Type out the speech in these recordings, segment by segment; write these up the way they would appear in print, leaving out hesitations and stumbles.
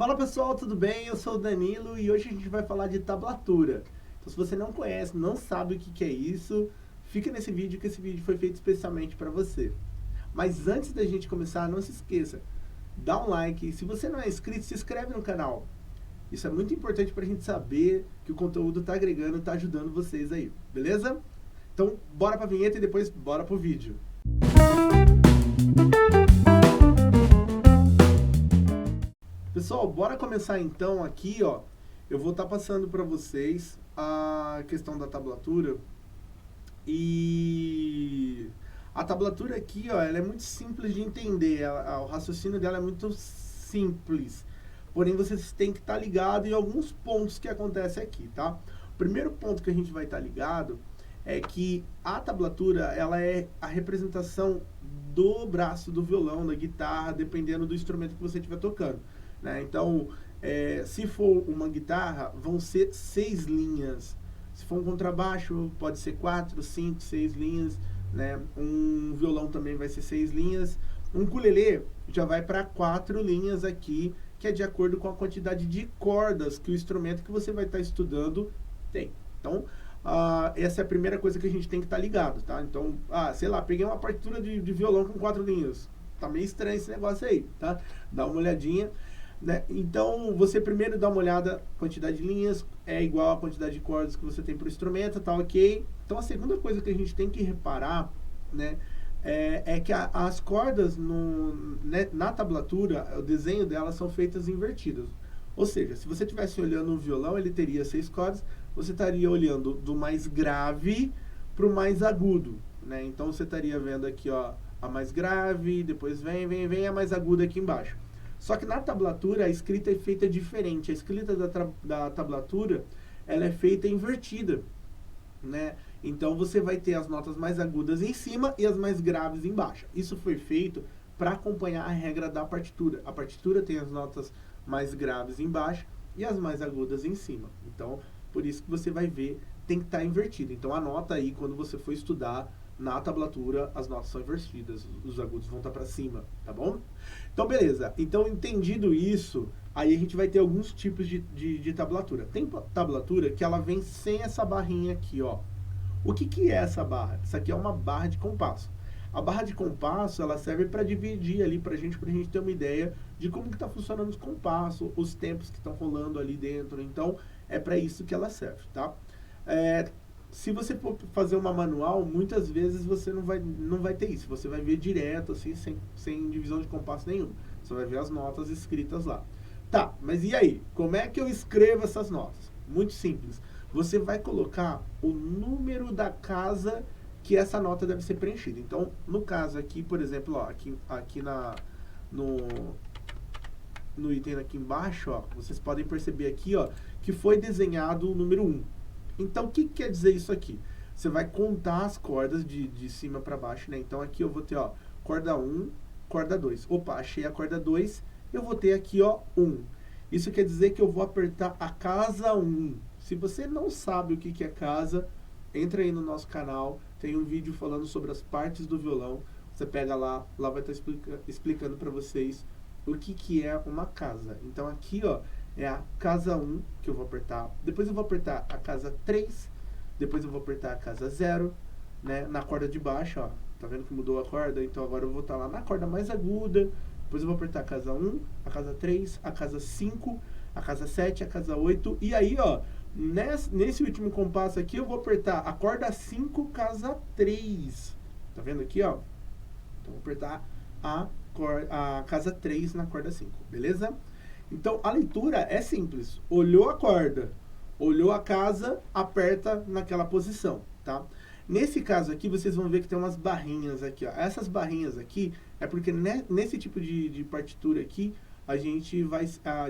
Fala pessoal, tudo bem? Eu sou o Danilo e hoje a gente vai falar de tablatura. Então se você não conhece, não sabe o que é isso, fica nesse vídeo que esse vídeo foi feito especialmente para você. Mas antes da gente começar, não se esqueça, dá um like. Se você não é inscrito, se inscreve no canal. Isso é muito importante para a gente saber que o conteúdo está agregando, está ajudando vocês aí, beleza? Então bora para a vinheta e depois bora pro vídeo. Pessoal, bora começar então aqui, ó. Eu vou estar passando para vocês a questão da tablatura. E a tablatura aqui, ó, ela é muito simples de entender. O raciocínio dela é muito simples. Porém, vocês têm que estar ligado em alguns pontos que acontecem aqui, tá? O primeiro ponto que a gente vai estar ligado é que a tablatura, ela é a representação do braço do violão, da guitarra, dependendo do instrumento que você estiver tocando. Né? Então, se for uma guitarra, vão ser 6 linhas. Se for um contrabaixo, pode ser 4, 5, 6 linhas. Né? Um violão também vai ser 6 linhas. Um ukulele já vai para 4 linhas aqui, que é de acordo com a quantidade de cordas que o instrumento que você vai estar estudando tem. Então, essa é a primeira coisa que a gente tem que estar ligado, tá? Então, sei lá, peguei uma partitura de violão com 4 linhas. Tá meio estranho esse negócio aí, tá? Dá uma olhadinha. Né? Então, você primeiro dá uma olhada, quantidade de linhas é igual à quantidade de cordas que você tem para o instrumento, tá ok? Então, a segunda coisa que a gente tem que reparar, né, é que as cordas na tablatura, o desenho delas são feitas invertidas. Ou seja, se você estivesse olhando um violão, ele teria 6 cordas, você estaria olhando do mais grave para o mais agudo. Né? Então, você estaria vendo aqui, ó, a mais grave, depois vem a mais aguda aqui embaixo. Só que na tablatura a escrita é feita diferente. A escrita da tablatura, ela é feita invertida, né? Então você vai ter as notas mais agudas em cima e as mais graves embaixo. Isso foi feito para acompanhar a regra da partitura. A partitura tem as notas mais graves embaixo e as mais agudas em cima. Então, por isso que você vai ver, tem que estar invertido. Então anota aí quando você for estudar na tablatura, as notas são invertidas, os agudos vão estar para cima, tá bom? Então, beleza. Então, entendido isso, aí a gente vai ter alguns tipos de tablatura. Tem tablatura que ela vem sem essa barrinha aqui, ó. O que é essa barra? Isso aqui é uma barra de compasso. A barra de compasso, ela serve para dividir ali pra gente ter uma ideia de como que tá funcionando os compassos, os tempos que estão rolando ali dentro. Então, é para isso que ela serve, tá? Se você for fazer uma manual, muitas vezes você não vai ter isso. Você vai ver direto, assim, sem divisão de compasso nenhum. Você vai ver as notas escritas lá. Tá, mas e aí? Como é que eu escrevo essas notas? Muito simples. Você vai colocar o número da casa que essa nota deve ser preenchida. Então, no caso aqui, por exemplo, ó, aqui no item aqui embaixo, ó, vocês podem perceber aqui, ó, que foi desenhado o número 1. Então, o que quer dizer isso aqui? Você vai contar as cordas de cima para baixo, né? Então, aqui eu vou ter, ó, corda 1, corda 2. Opa, achei a corda 2, eu vou ter aqui, ó, 1. Isso quer dizer que eu vou apertar a casa 1. Se você não sabe o que é casa, entra aí no nosso canal, tem um vídeo falando sobre as partes do violão. Você pega lá vai estar explicando para vocês o que é uma casa. Então, aqui, ó, é a casa 1 que eu vou apertar. Depois eu vou apertar a casa 3. Depois eu vou apertar a casa 0, né? Na corda de baixo, ó. Tá vendo que mudou a corda? Então agora eu vou estar lá na corda mais aguda. Depois eu vou apertar a casa 1, a casa 3, a casa 5, a casa 7, a casa 8. E aí, ó, nesse último compasso aqui, eu vou apertar a corda 5, casa 3. Tá vendo aqui, ó? Então, vou apertar a casa 3 na corda 5, beleza? Então, a leitura é simples. Olhou a corda, olhou a casa, aperta naquela posição, tá? Nesse caso aqui, vocês vão ver que tem umas barrinhas aqui, ó. Essas barrinhas aqui é porque nesse tipo de partitura aqui,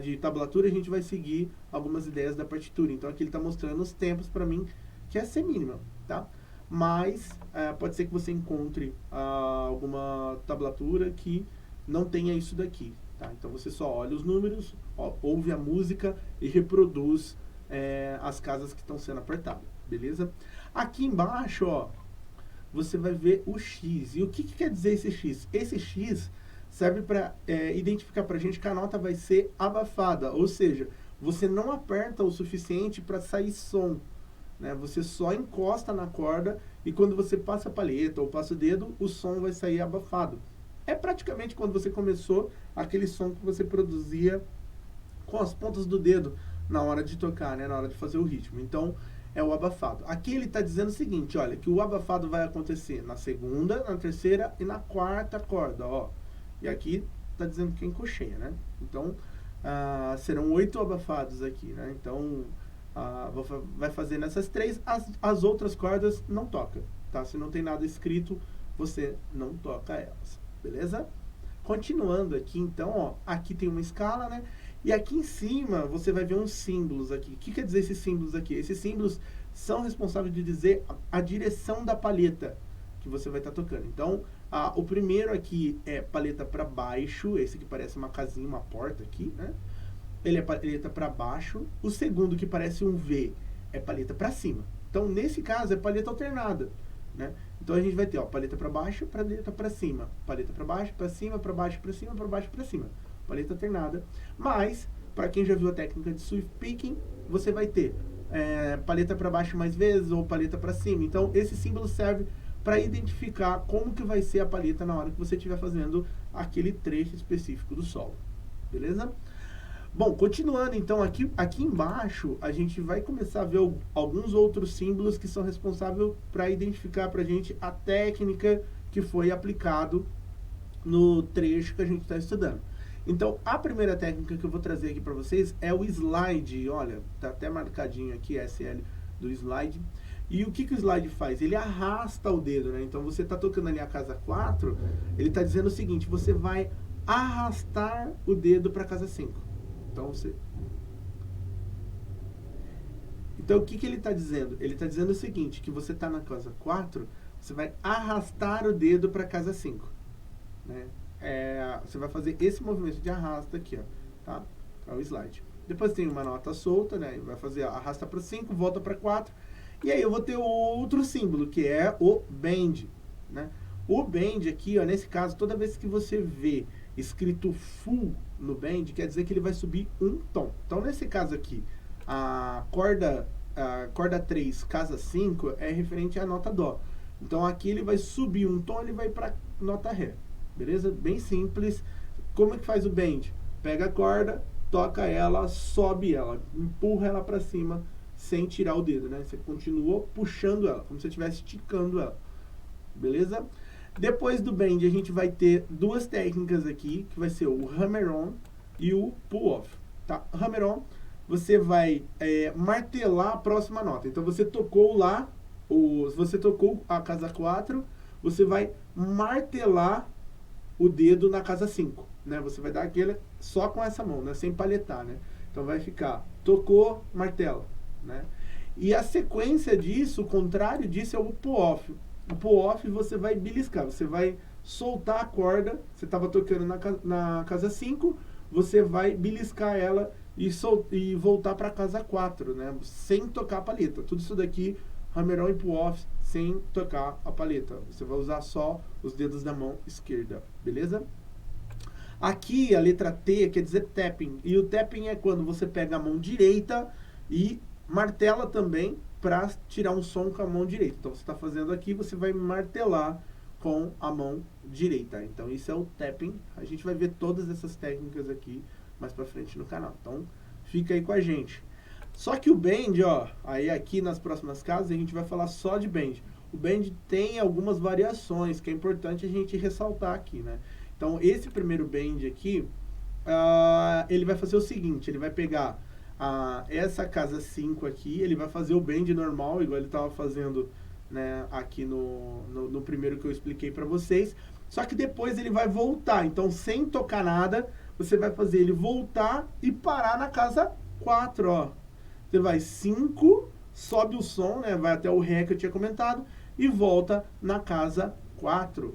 de tablatura, a gente vai seguir algumas ideias da partitura. Então, aqui ele está mostrando os tempos para mim, que é semínima, tá? Mas, pode ser que você encontre alguma tablatura que não tenha isso daqui. Tá? Então você só olha os números, ouve a música e reproduz as casas que estão sendo apertadas, beleza? Aqui embaixo, ó, você vai ver o X. E o que quer dizer esse X? Esse X serve para identificar para a gente que a nota vai ser abafada, ou seja, você não aperta o suficiente para sair som, né? Você só encosta na corda e quando você passa a palheta ou passa o dedo, o som vai sair abafado. É praticamente quando você começou aquele som que você produzia com as pontas do dedo na hora de tocar, né? Na hora de fazer o ritmo. Então, é o abafado. Aqui ele está dizendo o seguinte, olha, que o abafado vai acontecer na segunda, na terceira e na quarta corda, ó. E aqui está dizendo que é em cocheia, né? Então, serão 8 abafados aqui, né? Então, vai fazer nessas 3, as outras cordas não toca, tá? Se não tem nada escrito, você não toca elas, beleza? Continuando aqui, então, ó, aqui tem uma escala, né? E aqui em cima, você vai ver uns símbolos aqui. O que quer dizer esses símbolos aqui? Esses símbolos são responsáveis de dizer a direção da palheta que você vai estar tocando. Então, o primeiro aqui é palheta para baixo, esse que parece uma casinha, uma porta aqui, né? Ele é palheta para baixo. O segundo, que parece um V, é palheta para cima. Então, nesse caso, é palheta alternada, né? Então, a gente vai ter, ó, palheta para baixo, palheta para cima. Palheta para baixo, para cima, para baixo, para cima, para baixo, para cima. Palheta alternada. Mas, para quem já viu a técnica de sweep picking, você vai ter palheta para baixo mais vezes ou palheta para cima. Então, esse símbolo serve para identificar como que vai ser a palheta na hora que você estiver fazendo aquele trecho específico do solo. Beleza? Bom, continuando então, aqui embaixo a gente vai começar a ver alguns outros símbolos que são responsáveis para identificar para a gente a técnica que foi aplicado no trecho que a gente está estudando. Então, a primeira técnica que eu vou trazer aqui para vocês é o slide. Olha, tá até marcadinho aqui, SL do slide. E o que o slide faz? Ele arrasta o dedo, né? Então, você está tocando ali a casa 4, ele está dizendo o seguinte, você vai arrastar o dedo para a casa 5. Então, o que ele está dizendo? Ele está dizendo o seguinte, que você está na casa 4, você vai arrastar o dedo para a casa 5, né? Você vai fazer esse movimento de arrasta aqui, ó, tá? É o slide. Depois tem uma nota solta, né? Vai fazer arrasta para 5, volta para 4. E aí eu vou ter outro símbolo, que é o bend, né? O bend aqui, ó, nesse caso, toda vez que você vê escrito full no bend, quer dizer que ele vai subir um tom. Então, nesse caso aqui, a corda 3, casa 5, é referente à nota dó. Então, aqui ele vai subir um tom, ele vai para nota ré. Beleza? Bem simples. Como é que faz o bend? Pega a corda, toca ela, sobe ela, empurra ela para cima, sem tirar o dedo, né? Você continua puxando ela, como se você estivesse esticando ela. Beleza? Depois do bend, a gente vai ter duas técnicas aqui, que vai ser o hammer-on e o pull-off. Tá? Hammer-on, você vai martelar a próxima nota. Então, você tocou lá, você tocou a casa 4, você vai martelar o dedo na casa 5, né? Você vai dar aquele só com essa mão, né? Sem palhetar, né? Então, vai ficar, tocou, martela, né? E a sequência disso, o contrário disso, é o pull-off. O pull-off você vai beliscar, você vai soltar a corda, você estava tocando na casa 5, você vai beliscar ela e voltar para a casa 4, né? Sem tocar a palheta. Tudo isso daqui, hammer-on e pull-off, sem tocar a palheta. Você vai usar só os dedos da mão esquerda, beleza? Aqui a letra T quer dizer tapping, e o tapping é quando você pega a mão direita e martela também para tirar um som com a mão direita. Então, você está fazendo aqui, você vai martelar com a mão direita. Então, isso é o tapping. A gente vai ver todas essas técnicas aqui mais para frente no canal. Então, fica aí com a gente. Só que o bend, ó, aí aqui nas próximas casas, a gente vai falar só de bend. O bend tem algumas variações que é importante a gente ressaltar aqui, né? Então, esse primeiro bend aqui, ele vai fazer o seguinte, ele vai pegar essa casa 5 aqui, ele vai fazer o bend normal, igual ele estava fazendo, né, aqui no primeiro que eu expliquei para vocês. Só que depois ele vai voltar. Então, sem tocar nada, você vai fazer ele voltar e parar na casa 4, ó. Você vai 5, sobe o som, né, vai até o ré que eu tinha comentado, e volta na casa 4,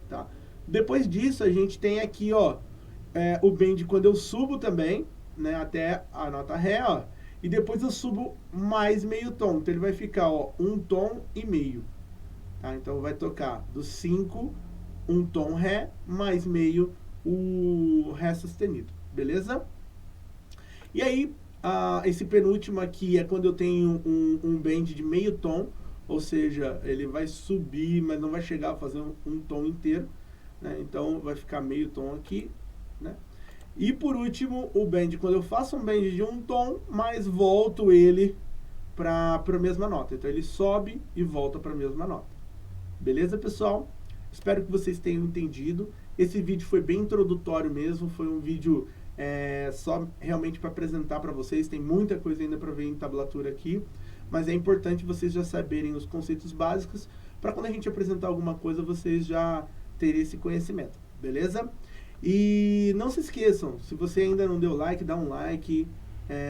tá? Depois disso, a gente tem aqui, ó, o bend quando eu subo também, né, até a nota ré, ó, e depois eu subo mais meio tom. Então, ele vai ficar, ó, um tom e meio, tá? Então, vai tocar do 5, um tom ré, mais meio o Ré sustenido, beleza? E aí, esse penúltimo aqui é quando eu tenho um bend de meio tom, ou seja, ele vai subir, mas não vai chegar a fazer um tom inteiro, né? Então vai ficar meio tom aqui, né? E por último, o bend, quando eu faço um bend de um tom, mas volto ele para a mesma nota. Então ele sobe e volta para a mesma nota. Beleza, pessoal? Espero que vocês tenham entendido. Esse vídeo foi bem introdutório mesmo, foi um vídeo só realmente para apresentar para vocês. Tem muita coisa ainda para ver em tablatura aqui, mas é importante vocês já saberem os conceitos básicos, para quando a gente apresentar alguma coisa, vocês já terem esse conhecimento, beleza? E não se esqueçam, se você ainda não deu like, dá um like.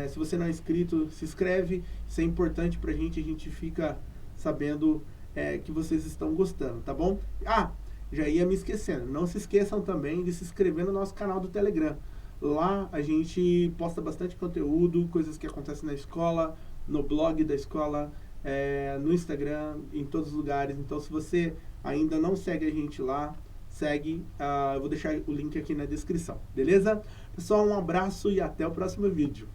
Se você não é inscrito, se inscreve. Isso é importante pra gente, a gente fica sabendo que vocês estão gostando, tá bom? Já ia me esquecendo, não se esqueçam também de se inscrever no nosso canal do Telegram. Lá a gente posta bastante conteúdo, coisas que acontecem na escola, no blog da escola, no Instagram, em todos os lugares. Então, se você ainda não segue a gente lá, segue, eu vou deixar o link aqui na descrição, beleza? Pessoal, um abraço e até o próximo vídeo.